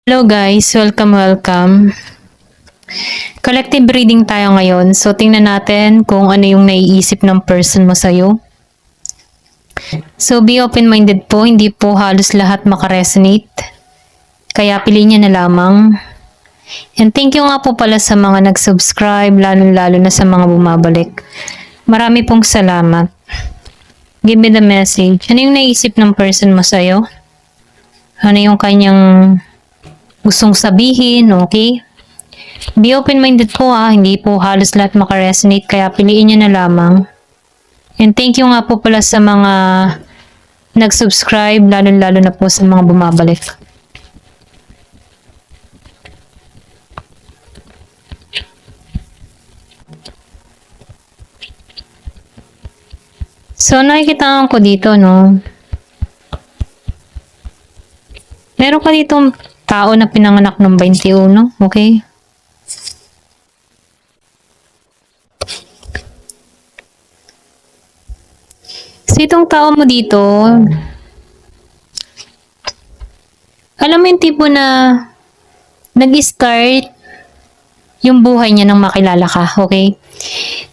Hello guys, welcome. Collective reading tayo ngayon. So tingnan natin kung ano yung naiisip ng person mo sa'yo. So be open-minded po, hindi po halos lahat makaresonate. Kaya piliin niya na lamang. And thank you nga po pala sa mga nag-subscribe, lalo-lalo na sa mga bumabalik. Marami pong salamat. Give me the message. Ano yung naisip ng person mo sa'yo? Ano yung kanyang gustong sabihin, okay? Be open-minded po hindi po halos lahat makaresonate, kaya piliin nyo na lamang. And thank you nga po pala sa mga nag-subscribe, lalo-lalo na po sa mga bumabalik. So, nakikita ko dito, no? Meron ka ditong tao na pinanganak ng 21, okay? So, itong tao mo dito, alam mo yung tipo na nag-start yung buhay niya nang makilala ka, okay?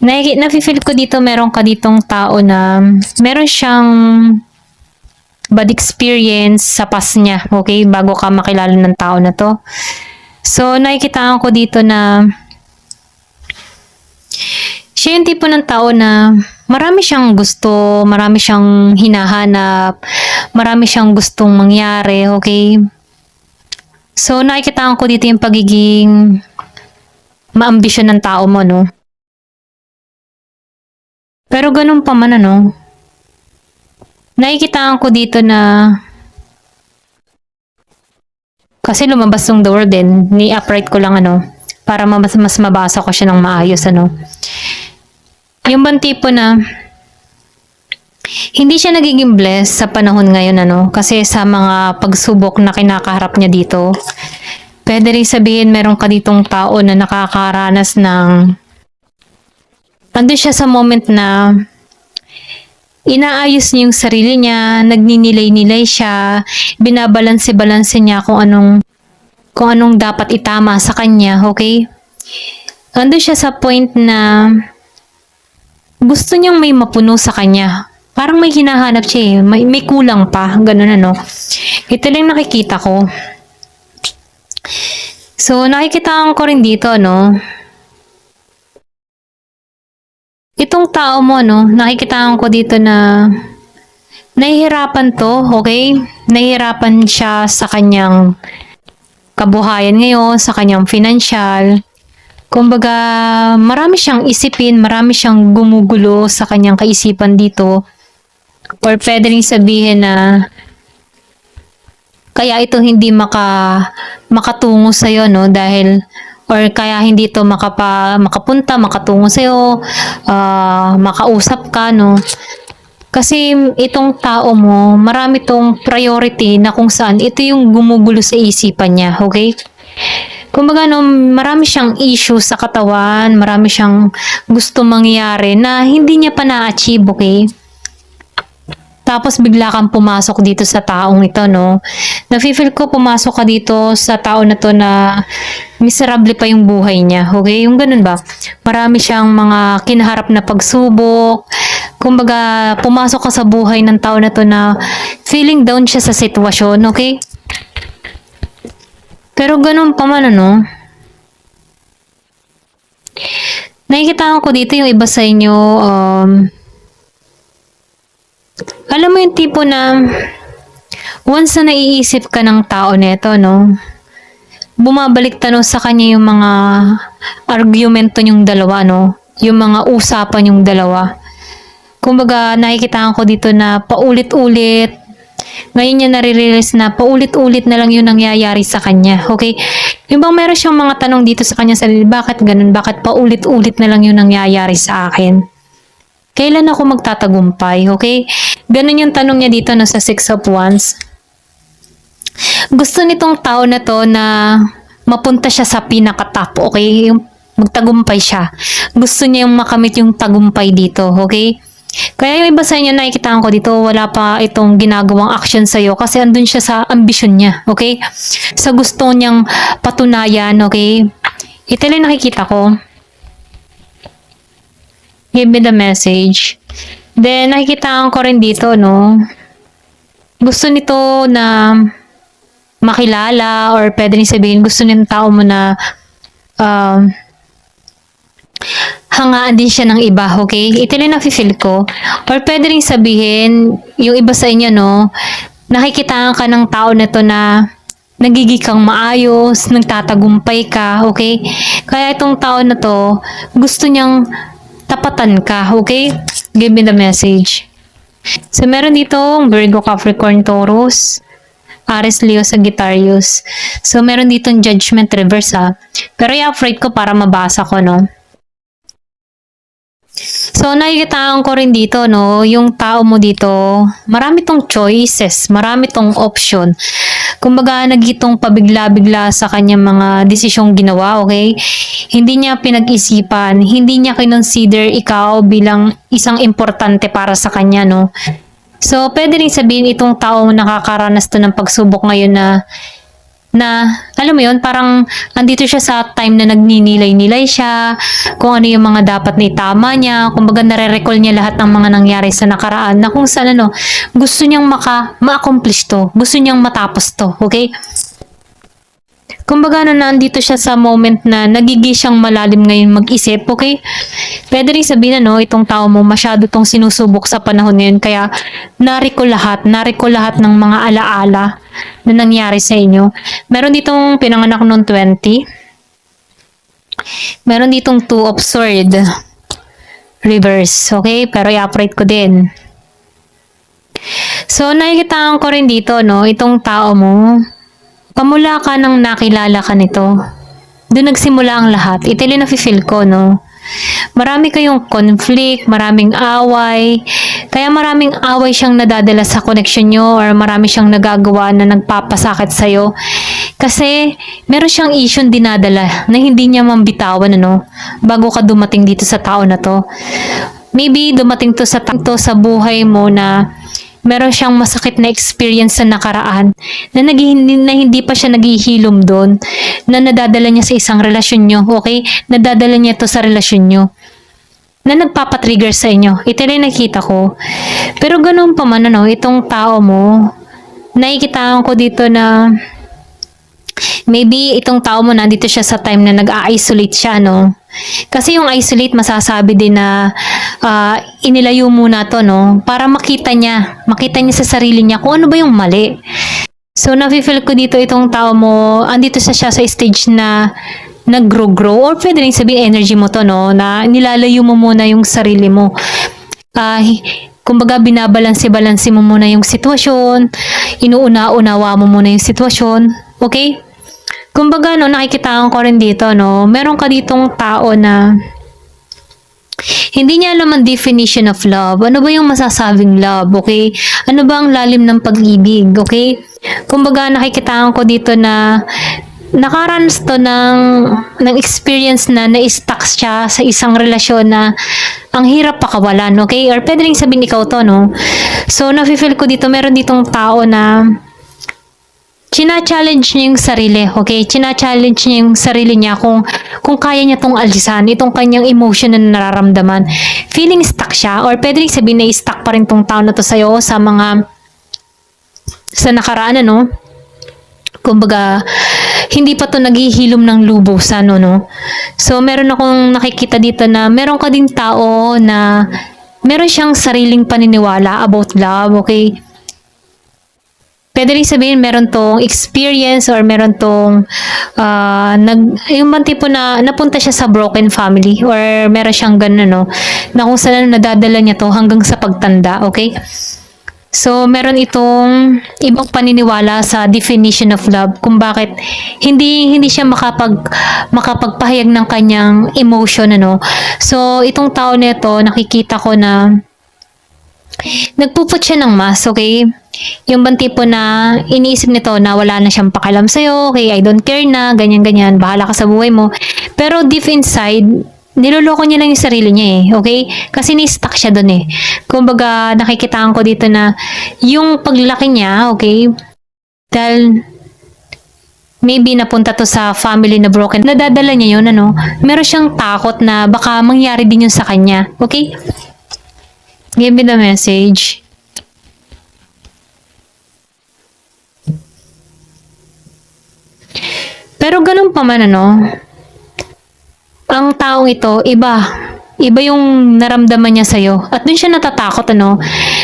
Nafe-feel ko dito, meron ka ditong tao na meron siyang bad experience sa past niya, okay? Bago ka makilala ng tao na to. So, nakikitaan ko dito na siya yung tipo ng tao na marami siyang gusto, marami siyang hinahanap, marami siyang gustong mangyari, okay? So, nakikitaan ko dito yung pagiging maambisyon ng tao mo, no? Pero ganun pa man, ano? Nakikitaan ko dito na kasi lumabas yung door din, ni-upright ko lang para mas mabasa ko siya ng maayos, Yung bang tipo na hindi siya nagiging blessed sa panahon ngayon, kasi sa mga pagsubok na kinakaharap niya dito. Pwede rin sabihin meron ka ditong tao na nakakaranas ng andun siya sa moment na inaayos niya yung sarili niya, nagninilay-nilay siya, binabalanse-balanse niya kung anong dapat itama sa kanya, okay? Andun siya sa point na gusto niyang may mapuno sa kanya. Parang may hinahanap siya may kulang pa, ganun Ito lang nakikita ko. So, nakikita ko rin dito, itong tao mo, nakikita ko dito na nahihirapan to, okay? Nahihirapan siya sa kanyang kabuhayan ngayon, sa kanyang financial. Kumbaga, marami siyang isipin, marami siyang gumugulo sa kanyang kaisipan dito. Or pwede rin sabihin na kaya ito hindi makatungo sa'yo, dahil or kaya hindi ito makapunta, makatungo sa'yo, makausap ka, Kasi itong tao mo, marami tong priority na kung saan ito yung gumugulo sa isipan niya, okay? Kumbaga, marami siyang issue sa katawan, marami siyang gusto mangyari na hindi niya pa na-achieve, okay? Tapos bigla kang pumasok dito sa taong ito, Nafe-feel ko pumasok ka dito sa tao na to na miserable pa yung buhay niya, okay? Yung ganun ba? Marami siyang mga kinaharap na pagsubok. Kumbaga, pumasok ka sa buhay ng tao na to na feeling down siya sa sitwasyon, okay? Pero ganun pa man, nakikita ko dito yung iba sa inyo, alam mo yung tipo na once na naiisip ka ng tao nito, bumabalik sa kanya yung mga argumento niyong dalawa, yung mga usapan niyong dalawa. Kumbaga, nakikita ko dito na paulit-ulit. Ngayon niya nare-realize na paulit-ulit na lang yung nangyayari sa kanya, okay? Yung bang meron siyang mga tanong dito sa kanya sarili, bakit ganun? Bakit paulit-ulit na lang yung nangyayari sa akin? Kailan ako magtatagumpay, okay? Ganun yung tanong niya dito sa Six of Wands. Gusto nitong tao na to na mapunta siya sa pinaka-top, okay? Yung magtagumpay siya. Gusto niya yung makamit yung tagumpay dito, okay? Kaya yung iba sa inyo nakikita ko dito, wala pa itong ginagawang action sa'yo kasi andun siya sa ambisyon niya, okay? Sa gusto niyang patunayan, okay? Ito lang nakikita ko. Give me the message. Then, nakikita ko rin dito, no? Gusto nito na makilala or pwede rin sabihin, gusto ng tao mo na hangaan din siya ng iba, okay? Ito lang nafe-feel ko. Or pwede rin sabihin, yung iba sa inyo, no? Nakikitaan ka ng tao na to na nagiging kang maayos, nagtatagumpay ka, okay? Kaya itong tao na to, gusto niyang tapatan ka, okay? Give me the message. So, meron ditong Virgo, Capricorn, Taurus, Aries, Leo, Sagittarius. So, meron ditong Judgment Reverse, ha? Pero i-upgrade ko para mabasa ko, no? So, nakikitaan ko rin dito, no? Yung tao mo dito, marami tong choices, marami tong option. Kumbaga, nagitong pabigla-bigla sa kanyang mga desisyong ginawa, okay? Hindi niya pinag-isipan, hindi niya kinonsider ikaw bilang isang importante para sa kanya, no? So, pwede rin sabihin itong tao nakakaranas to ng pagsubok ngayon na alam mo yun, parang andito siya sa time na nagninilay-nilay siya, kung ano yung mga dapat na itama niya, kumbaga nare-recall niya lahat ng mga nangyari sa nakaraan na kung saan ano, gusto niyang ma-accomplish to, gusto niyang matapos to, okay? Kumbaga nandito siya sa moment na nagiging siyang malalim ngayon mag-isip, okay? Pwede rin sabihin na no, itong tao mo masyado tong sinusubok sa panahon ngayon, kaya nariko lahat ng mga alaala na nangyari sa inyo. Meron ditong pinanganak noong 20. Meron ditong 2 of sword. Reverse, okay? Pero i-upright ko din. So, nakikita ko rin dito, no, itong tao mo, pamula ka nang nakilala ka nito. Doon nagsimula ang lahat. Ito yung nafe-feel ko, no? Marami kayong conflict, maraming away. Kaya maraming away siyang nadadala sa connection nyo or marami siyang nagagawa na nagpapasakit sa'yo. Kasi meron siyang issue dinadala na hindi niya mambitawan, ano? Bago ka dumating dito sa tao na to. Maybe dumating to sa buhay mo na meron siyang masakit na experience sa nakaraan na hindi pa siya naghihilom doon, na nadadala niya sa isang relasyon nyo, okay? Nadadala niya to sa relasyon nyo na nagpapatrigger sa inyo. Ito rin nakita ko. Pero ganun pa man, ano, itong tao mo, nakikitaan ko dito na maybe itong tao mo nandito siya sa time na nag-a-isolate siya, no? Kasi yung isolate, masasabi din na inilayo muna to, no? Para makita niya sa sarili niya kung ano ba yung mali. So, nafe-feel ko dito itong tao mo, andito siya sa stage na nag-grow, or pwede rin sabihin energy mo to, no? Na nilalayo mo muna yung sarili mo. Kumbaga, binabalanse-balanse mo muna yung sitwasyon, inuuna-unawa mo muna yung sitwasyon, okay? Kumbaga, no, nakikitaan ko rin dito, no, meron ka ditong tao na hindi niya alam ang definition of love. Ano ba yung masasabing love, okay? Ano ba ang lalim ng pag-ibig, okay? Kumbaga, nakikitaan ko dito na nakaranas to ng experience na na-stuck siya sa isang relasyon na ang hirap pakawalan, okay? Or pwede rin sabihin ikaw to, no? So, nafe-feel ko dito, meron ditong tao na china-challenge niya yung sarili, okay? China-challenge niya yung sarili niya kung kaya niya tong alisan, itong kanyang emotion na nararamdaman. Feeling stuck siya, or pwede rin sabihin na stuck pa rin tong tao na to sa'yo sa nakaraan, ano? Kumbaga, hindi pa to naghihilom ng lubusan, no? So, meron akong nakikita dito na meron ka ding tao na meron siyang sariling paniniwala about love, okay? Pwede rin sabihin, meron tong experience or meron tong yung man tipo na napunta siya sa broken family or meron siyang ganun, no? Na kung saan nadadala niya to hanggang sa pagtanda, okay? So, meron itong ibang paniniwala sa definition of love kung bakit hindi siya makapagpahayag ng kanyang emotion, ano? So, itong tao nito, nakikita ko na nagpuput siya ng mask, okay? Yung bang tipo na iniisip nito na wala na siyang pakialam sa'yo, okay, I don't care na, ganyan-ganyan, bahala ka sa buhay mo. Pero deep inside, niloloko niya lang yung sarili niya eh, okay? Kasi ni-stuck siya doon eh. Kumbaga, nakikitaan ko dito na yung paglaki niya, okay? Dahil maybe napunta to sa family na broken, nadadala niya yun, ano? Meron siyang takot na baka mangyari din yun sa kanya, okay? Give me the message. Pero ganun pa man, ano, ang taong ito, iba. Iba yung naramdaman niya sa'yo. At dun siya natatakot, ano?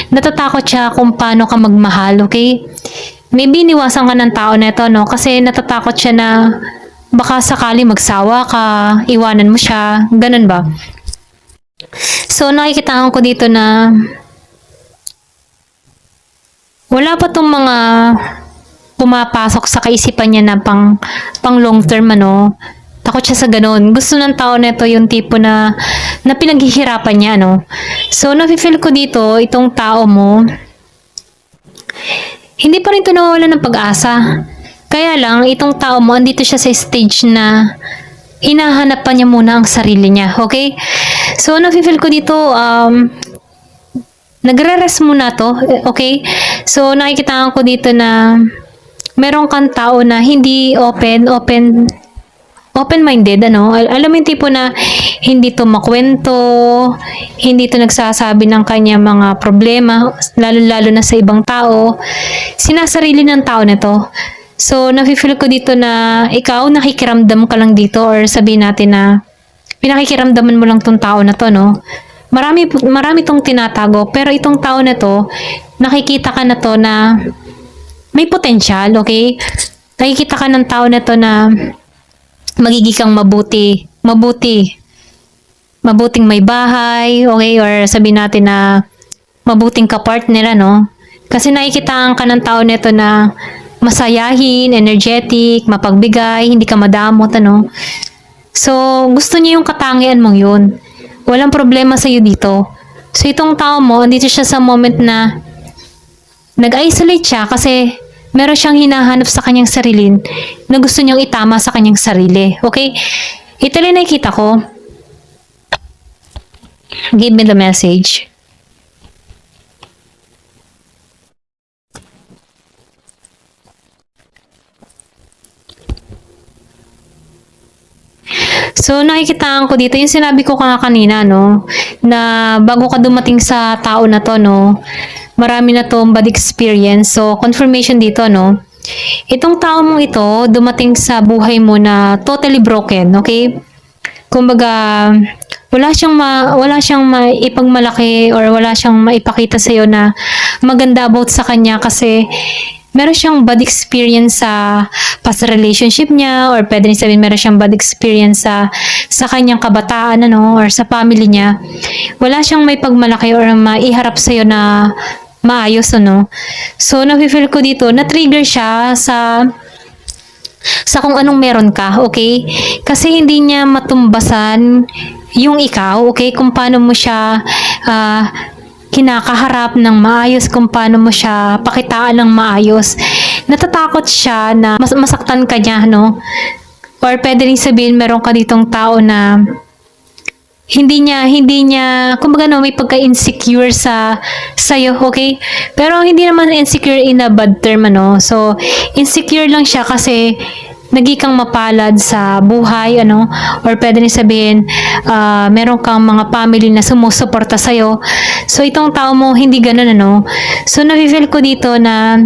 Natatakot siya kung paano ka magmahal, okay? Maybe iniwasan ka ng tao na ito, no? Kasi natatakot siya na baka sakali magsawa ka, iwanan mo siya, ganun ba? So, nakikita ko dito na wala pa tong mga pumapasok sa kaisipan niya na pang long term, ano? Takot siya sa ganun. Gusto ng tao na ito yung tipo na pinaghihirapan niya, no? So, nafe-feel ko dito, itong tao mo, hindi pa rin ito nawawala ng pag-asa. Kaya lang, itong tao mo, andito siya sa stage na hinahanap pa niya muna ang sarili niya, okay? So, nafe-feel ko dito, nagre-rest muna to, okay? So, nakikita ko dito na meron kang tao na hindi open-minded, ano? Alam mo yung tipo na hindi to makwento, hindi to nagsasabi ng kanya mga problema, lalo-lalo na sa ibang tao. Sinasarili ng tao na to. So, nafe-feel ko dito na ikaw nakikiramdam ka lang dito or sabihin natin na pinakikiramdaman mo lang tong tao na to, no? Marami tong tinatago, pero itong tao na to, nakikita ka na to na may potential, okay? Nakikita ka ng tao na to na magiging kang mabuting may bahay, okay? Or sabihin natin na mabuting kapartner, ano? Kasi nakikitaan ka ng tao nito na masayahin, energetic, mapagbigay, hindi ka madamot, ano? So, gusto niya yung katangian mong yun. Walang problema sa iyo dito. So, itong tao mo, andito siya sa moment na nag-isolate siya kasi meron siyang hinahanap sa kanyang sarili na gusto niyang itama sa kanyang sarili. Okay? Ito lang nakikita ko. Give me the message. So, nakikitaan ko dito, yung sinabi ko kanina, no, na bago ka dumating sa tao na to, no, marami na tong bad experience. So, confirmation dito, no, itong tao mong ito, dumating sa buhay mo na totally broken, okay? Kumbaga, wala siyang maipagmalaki or wala siyang maipakita sa iyo na maganda about sa kanya kasi meron siyang bad experience sa past relationship niya or pwede rin sabihin meron siyang bad experience sa kanyang kabataan, ano, or sa family niya. Wala siyang may pagmalaki or maiharap sa iyo na maayos, ano. So, nafe-feel ko dito, na-trigger siya sa kung anong meron ka, okay? Kasi hindi niya matumbasan yung ikaw, okay? Kung paano mo siya kinakaharap ng maayos, kung paano mo siya pakitaan ng maayos. Natatakot siya na masaktan ka niya, no? Or pwede rin sabihin, meron ka ditong tao na hindi niya, kumbaga no, may pagka-insecure sa'yo, okay? Pero hindi naman insecure in a bad term, ano? So, insecure lang siya kasi naging mapalad sa buhay, ano, or pwede rin sabihin, meron kang mga family na sumusuporta sa'yo. So, itong tao mo, hindi ganun, ano. So, nafe-feel ko dito na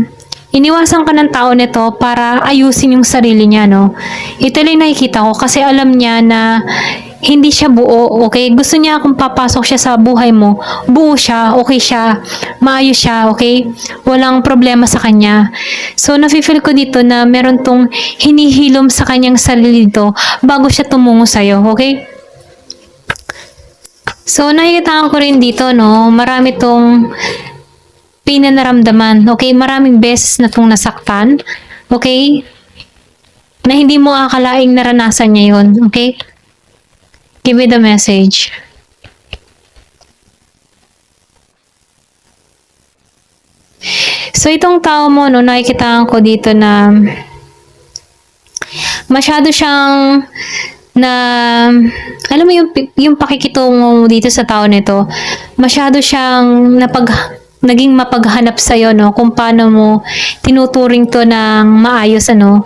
iniwasan ka ng tao nito para ayusin yung sarili niya, no. Ito lang nakikita ko kasi alam niya na hindi siya buo, okay? Gusto niya kung papasok siya sa buhay mo, buo siya, okay siya, maayos siya, okay? Walang problema sa kanya. So, nafe-feel ko dito na meron tong hinihilom sa kanyang sarili dito bago siya tumungo sa'yo, okay? So, nakikita ko rin dito, no, marami tong pinanaramdaman, okay? Maraming beses na tong nasaktan, okay? Na hindi mo akalaing naranasan niya yun, okay? Give me the message. So, itong tao mo, no, nakikita ko dito na masyado siyang na alam mo yung pakikitungo mo dito sa tao nito, masyado siyang naging mapaghanap sa no, kung paano mo tinuturing to ng maayos ano.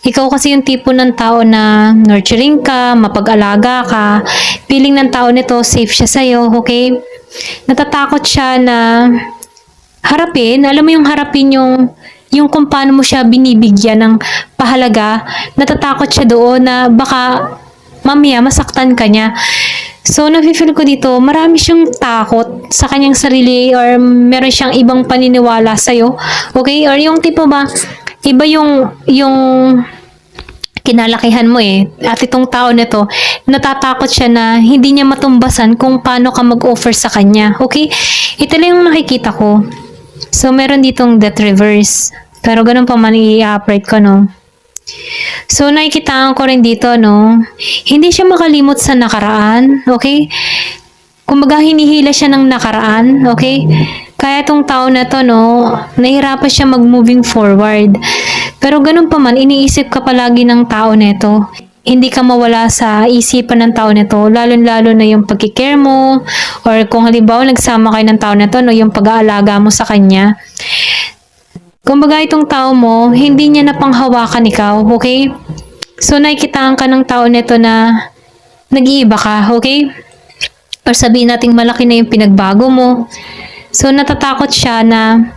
Ikaw kasi yung tipo ng tao na nurturing ka, mapag-alaga ka, feeling ng tao nito safe siya sa okay? Natatakot siya na harapin, alam mo yung harapin yung kung paano mo siya binibigyan ng pahalaga, natatakot siya doon na baka mamaya masaktan ka niya. So, nafe-feel ko dito, marami siyang takot sa kanyang sarili or meron siyang ibang paniniwala sa'yo. Okay? Or yung tipo ba, iba yung kinalakihan mo At itong tao nito, natatakot siya na hindi niya matumbasan kung paano ka mag-offer sa kanya. Okay? Ito lang yung nakikita ko. So, meron ditong death reverse. Pero ganun pa man i-operate ko, no? So, nakikitaan ko rin dito, no? Hindi siya makalimot sa nakaraan, okay? Kumbaga, hinihila siya ng nakaraan, okay? Kaya tong tao na to, no, nahihirapan siya mag-moving forward. Pero ganun pa man, iniisip ka palagi ng tao neto. Hindi ka mawala sa isipan ng tao nito, lalo-lalo na yung pagkikare mo, or kung halimbawa nagsama kayo ng tao nito, no, yung pag-aalaga mo sa kanya. Kumbaga itong tao mo, hindi niya na panghawakan ikaw, okay? So, nakikitaan ka ng tao nito na nag-iiba ka, okay? Or sabihin nating malaki na yung pinagbago mo. So, natatakot siya na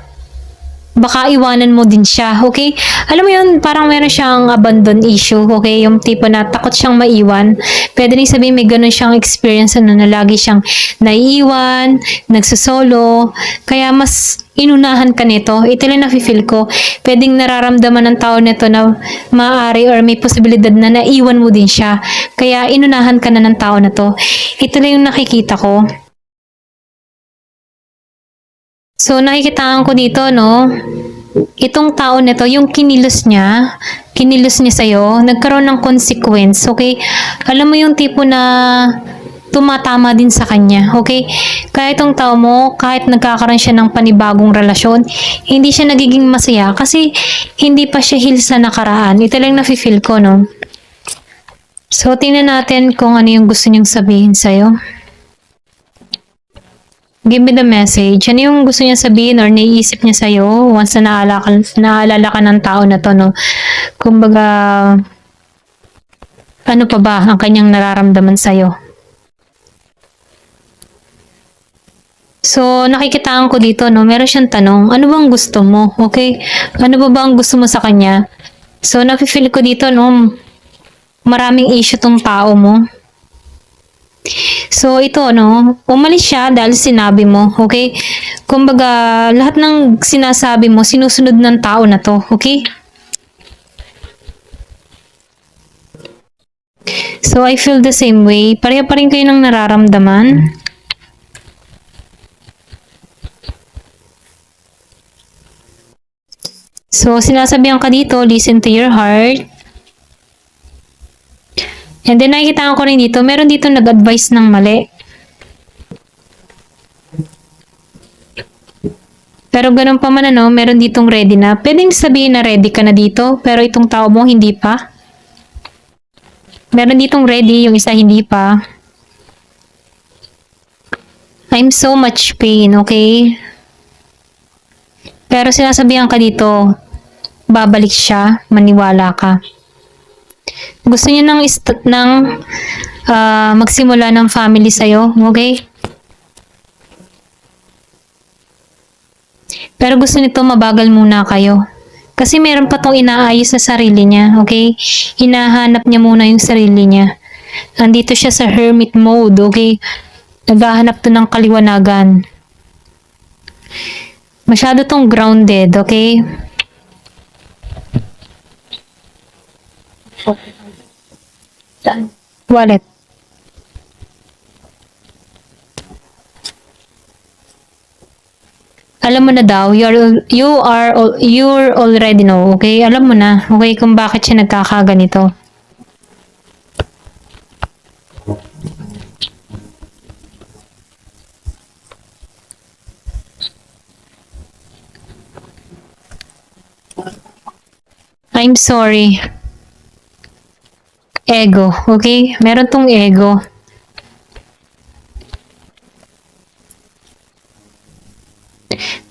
baka iwanan mo din siya, okay? Alam mo yun, parang meron siyang abandon issue, okay? Yung tipo na takot siyang maiwan. Pwede rin sabihin may ganun siyang experience na lagi siyang naiiwan, nagsusolo, kaya mas inunahan ka nito. Ito lang nafe-feel ko. Pwedeng nararamdaman ng tao nito na maaari or may posibilidad na naiwan mo din siya. Kaya inunahan ka na ng tao na to. Ito lang yung nakikita ko. So, nakikitaan ko dito, no? Itong tao nito, yung kinilos niya sa'yo, nagkaroon ng consequence, okay? Alam mo yung tipo na tumatama din sa kanya, okay? Kaya itong tao mo, kahit nagkakaroon siya ng panibagong relasyon, hindi siya nagiging masaya kasi hindi pa siya heal sa nakaraan. Ito lang nafe-feel ko, no? So, tingnan natin kung ano yung gusto niyang sabihin sa'yo. Give me the message. Ano yung gusto niya sabihin or naiisip niya sa'yo once na naalala ka ng tao na to, no? Kumbaga, ano pa ba ang kanyang nararamdaman sa'yo? So, nakikitaan ko dito, no? Meron siyang tanong, ano bang gusto mo? Okay? Ano ba ang gusto mo sa kanya? So, nafe-feel ko dito, no? Maraming issue tong tao mo. So, ito, no, umalis siya dahil sinabi mo, okay? Kumbaga, lahat ng sinasabi mo, sinusunod ng tao na to, okay? So, I feel the same way. Pareho pa rin kayo ng nararamdaman. So, sinasabihan ka dito, listen to your heart. And then, nakikita ko rin dito, meron dito nag-advise ng mali. Pero ganun pa man ano, meron ditong ready na. Pwedeng sabihin na ready ka na dito, pero itong tao mo hindi pa. Meron ditong ready, yung isa hindi pa. I'm so much pain, okay? Pero sinasabihan ka dito, babalik siya, maniwala ka. Gusto niya magsimula ng family sa'yo, okay? Pero gusto nito mabagal muna kayo. Kasi meron pa tong inaayos sa sarili niya, okay? Hinahanap niya muna yung sarili niya. Andito siya sa hermit mode, okay? Naghahanap to ng kaliwanagan. Masyado tong grounded, okay? Wallet. Alam mo na daw, you're already know, okay? Alam mo na, okay, kung bakit siya nagkakaganito. I'm sorry. ego, okay? Meron tong ego.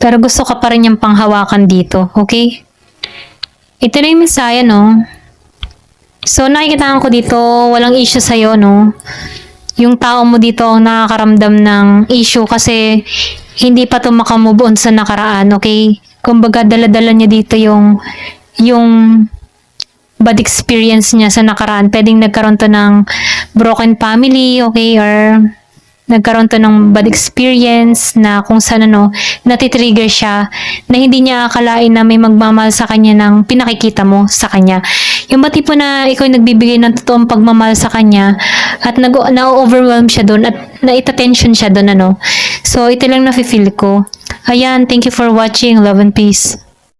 Pero gusto ka pa rin niyang panghawakan dito, okay? Ito na yung misaya, no? So, nakikita ko dito, walang issue sa'yo, no? Yung tao mo dito ang nakakaramdam ng issue kasi hindi pa ito makamove on sa nakaraan, okay? Kumbaga, dala-dala niya dito yung bad experience niya sa nakaraan. Pwedeng nagkaroon to ng broken family, okay? Or nagkaroon to ng bad experience na kung saan natitrigger siya na hindi niya akalain na may magmamahal sa kanya ng pinakikita mo sa kanya. Yung ba tipo na ikaw yung nagbibigay ng totoong pagmamahal sa kanya at na-overwhelm siya doon at na-ita-tension siya doon, So, ito lang nafe-feel ko. Ayan, thank you for watching. Love and peace.